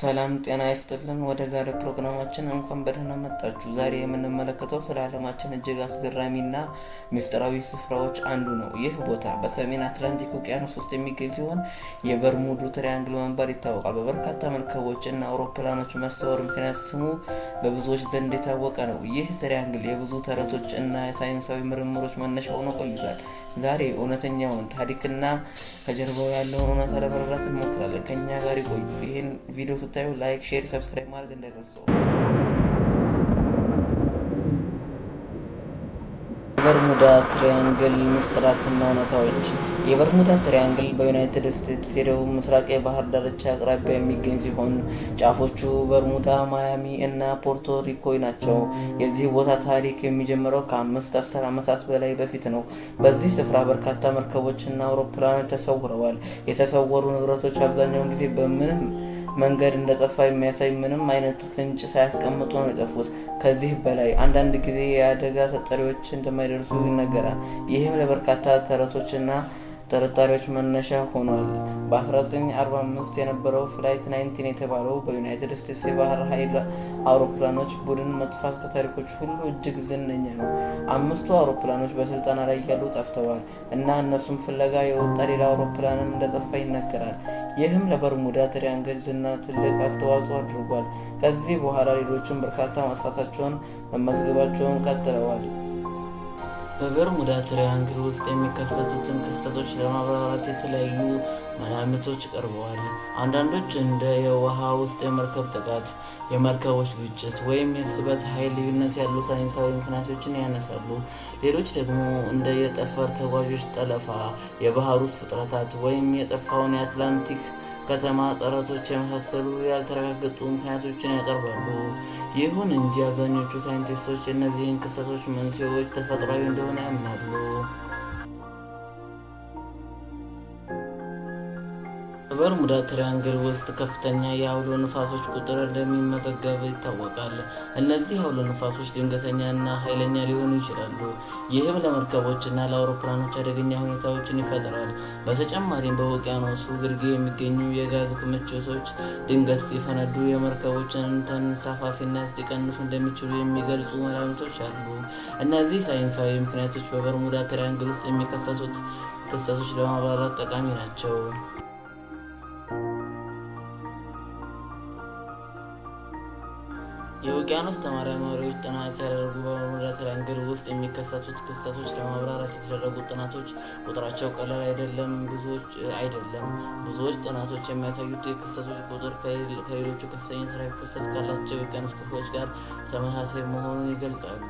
ሰላም ጤና ይስጥልን። ወደ ዛሬ ፕሮግራማችን እንኳን በደህና መጣችሁ። ዛሬ የምንመለከተው ስለ ዓለማችን እጅግ አስገራሚና ምስጢራዊ ስፍራዎች አንዱ ነው። ይህ ቦታ በሰሜን አትላንቲክ ውቅያኖስ ውስጥ የሚገኝ ሲሆን የበርሙዱ ትሪያንግል በመባል ይታወቃል። በበርካታ መርከቦች እና አውሮፕላኖች መሰወር ምክንያት ስሙ በብዙዎች ዘንድ የታወቀ ነው። ይህ ትሪያንግል የብዙ ተረቶች እና የሳይንሳዊ ምርምሮች መነሻ ሆኖ ቆይቷል። ዛሬ እውነተኛውን ታሪክና ከጀርባው ያለውን እውነታ ለመረዳት እንሞክራለን። ከኛ ጋር ይቆዩ። ይህን ቪዲዮ ስታዩ ላይክ፣ ሼር፣ ሰብስክራይብ ማድረግ እንዳይረሱ። የበርሙዳ ትሪያንግል ምስጢራትና እውነታዎች። የበርሙዳ ትሪያንግል በዩናይትድ ስቴትስ የደቡብ ምስራቅ የባህር ዳርቻ አቅራቢያ የሚገኝ ሲሆን ጫፎቹ በርሙዳ፣ ማያሚ እና ፖርቶ ሪኮ ናቸው። የዚህ ቦታ ታሪክ የሚጀምረው ከ5-10 ዓመታት በላይ በፊት ነው። በዚህ ስፍራ በርካታ መርከቦች እና አውሮፕላኖች ተሰውረዋል። የተሰወሩ ንብረቶች አብዛኛውን ጊዜ በምንም መንገድ እንደጠፋ የሚያሳይ ምንም አይነት ፍንጭ ሳያስቀምጡ ነው የጠፉት። ከዚህ በላይ አንዳንድ ጊዜ የአደጋ ተጠሪዎች እንደማይደርሱ ይነገራል። ይህም ለበርካታ ተረቶችና ጥርጣሬዎች መነሻ ሆኗል። በ1945 የነበረው ፍላይት 19 የተባለው በዩናይትድ ስቴትስ የባህር ኃይል አውሮፕላኖች ቡድን መጥፋት ከታሪኮች ሁሉ እጅግ ዝነኛ ነው። 5ቱ አውሮፕላኖች በስልጠና ላይ ያሉ ጠፍተዋል እና እነሱም ፍለጋ የወጣ ሌላ አውሮፕላንም እንደጠፋ ይነገራል። ይህም ለበርሙዳ ትሪያንግል ዝና ትልቅ አስተዋጽኦ አድርጓል። ከዚህ በኋላ ሌሎችም በርካታ ማጥፋታቸውን መመዝገባቸውን ቀጥለዋል። በበርሙዳ ትሪያንግል ውስጥ የሚከሰቱትን ክስተቶች ለማብራራት የተለያዩ መላምቶች ቀርበዋል። አንዳንዶች እንደ የውሃ ውስጥ የመርከብ ጥቃት፣ የመርከቦች ግጭት ወይም የስበት ኃይል ልዩነት ያሉ ሳይንሳዊ ምክንያቶችን ያነሳሉ። ሌሎች ደግሞ እንደ የጠፈር ተጓዦች ጠለፋ፣ የባህር ውስጥ ፍጥረታት ወይም የጠፋውን የአትላንቲክ ከተማ ጠረቶች የመሳሰሉ ያልተረጋገጡ ምክንያቶችን ያቀርባሉ። ይሁን እንጂ አብዛኞቹ ሳይንቲስቶች እነዚህን ክስተቶች መንስኤዎች ተፈጥሯዊ እንደሆነ ያምናሉ። በበርሙዳ ትሪያንግል ውስጥ ከፍተኛ የአውሎ ንፋሶች ቁጥር እንደሚመዘገብ ይታወቃል። እነዚህ አውሎ ንፋሶች ድንገተኛ እና ኃይለኛ ሊሆኑ ይችላሉ። ይህም ለመርከቦች እና ለአውሮፕላኖች አደገኛ ሁኔታዎችን ይፈጥራል። በተጨማሪም በውቅያኖሱ ግርጌ የሚገኙ የጋዝ ክምችቶች ድንገት ሲፈነዱ የመርከቦችን ተንሳፋፊነት ሊቀንሱ እንደሚችሉ የሚገልጹ መላምቶች አሉ። እነዚህ ሳይንሳዊ ምክንያቶች በበርሙዳ ትሪያንግል ውስጥ የሚከሰቱት ክስተቶች ለማብራራት ጠቃሚ ናቸው። የውቅያኖስ ተመራማሪዎች ጥናት ሲያደርጉ በበርሙዳ ትሪያንግል ውስጥ የሚከሰቱት ክስተቶች ለማብራራት የተደረጉት ጥናቶች ቁጥራቸው ቀላል አይደለም። ብዙዎች ጥናቶች የሚያሳዩት የክስተቶች ቁጥር ከሌሎቹ ከፍተኛ ትራፊክ ፍሰት ካላቸው የውቅያኖስ ክፍሎች ጋር ተመሳሳይ መሆኑን ይገልጻሉ።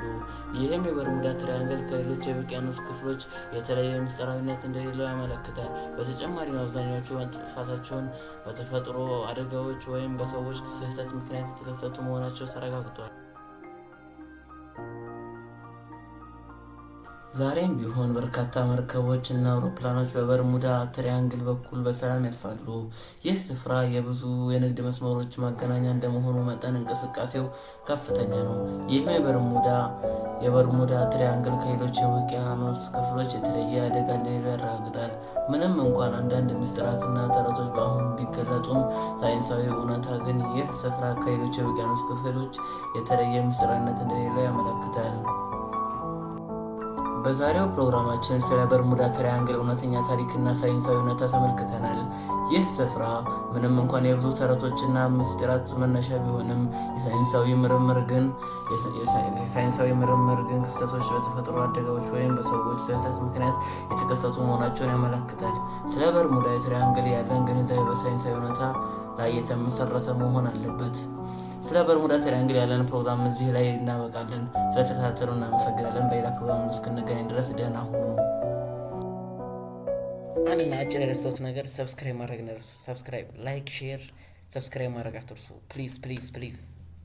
ይህም የበርሙዳ ትሪያንግል ከሌሎች የውቅያኖስ ክፍሎች የተለየ ምስጢራዊነት እንደሌለው ያመለክታል። በተጨማሪም አብዛኛዎቹ መጥፋታቸውን በተፈጥሮ አደጋዎች ወይም በሰዎች ስህተት ምክንያት የተከሰቱ መሆናቸው ተረጋግጧል። ዛሬም ቢሆን በርካታ መርከቦች እና አውሮፕላኖች በበርሙዳ ትሪያንግል በኩል በሰላም ያልፋሉ። ይህ ስፍራ የብዙ የንግድ መስመሮች ማገናኛ እንደመሆኑ መጠን እንቅስቃሴው ከፍተኛ ነው። ይህም የበርሙዳ ትሪያንግል ከሌሎች የውቅያኖስ ክፍሎች የተለየ አደጋ እንደሌለው ያረጋግጣል። ምንም እንኳን አንዳንድ ምስጢራትና ተረቶች በአሁኑ ቢገለጡም ሳይንሳዊ እውነታ ግን ይህ ስፍራ ከሌሎች የውቅያኖስ ክፍሎች የተለየ ምስጢራዊነት እንደሌለው ያመለክታል። በዛሬው ፕሮግራማችን ስለ በርሙዳ ትሪያንግል እውነተኛ ታሪክና ሳይንሳዊ እውነታ ተመልክተናል። ይህ ስፍራ ምንም እንኳን የብዙ ተረቶችና ምስጢራት መነሻ ቢሆንም የሳይንሳዊ ምርምር ግን ክስተቶች በተፈጥሮ አደጋዎች ወይም በሰዎች ስህተት ምክንያት የተከሰቱ መሆናቸውን ያመለክታል። ስለ በርሙዳ ትሪያንግል ያለን ግንዛቤ በሳይንሳዊ እውነታ ላይ የተመሰረተ መሆን አለበት። ስለ በርሙዳ ትሪያንግል ያለን ፕሮግራም እዚህ ላይ እናበቃለን። ስለተከታተሉ እናመሰግናለን። በሌላ ፕሮግራም እስክንገናኝ ድረስ ደህና ሁኑ። አንድና አጭር የረሳሁት ነገር ሰብስክራይብ ማድረግ ነው። ሰብስክራይብ፣ ላይክ፣ ሼር፣ ሰብስክራይብ ማድረግ አትርሱ። ፕሊዝ ፕሊዝ ፕሊዝ።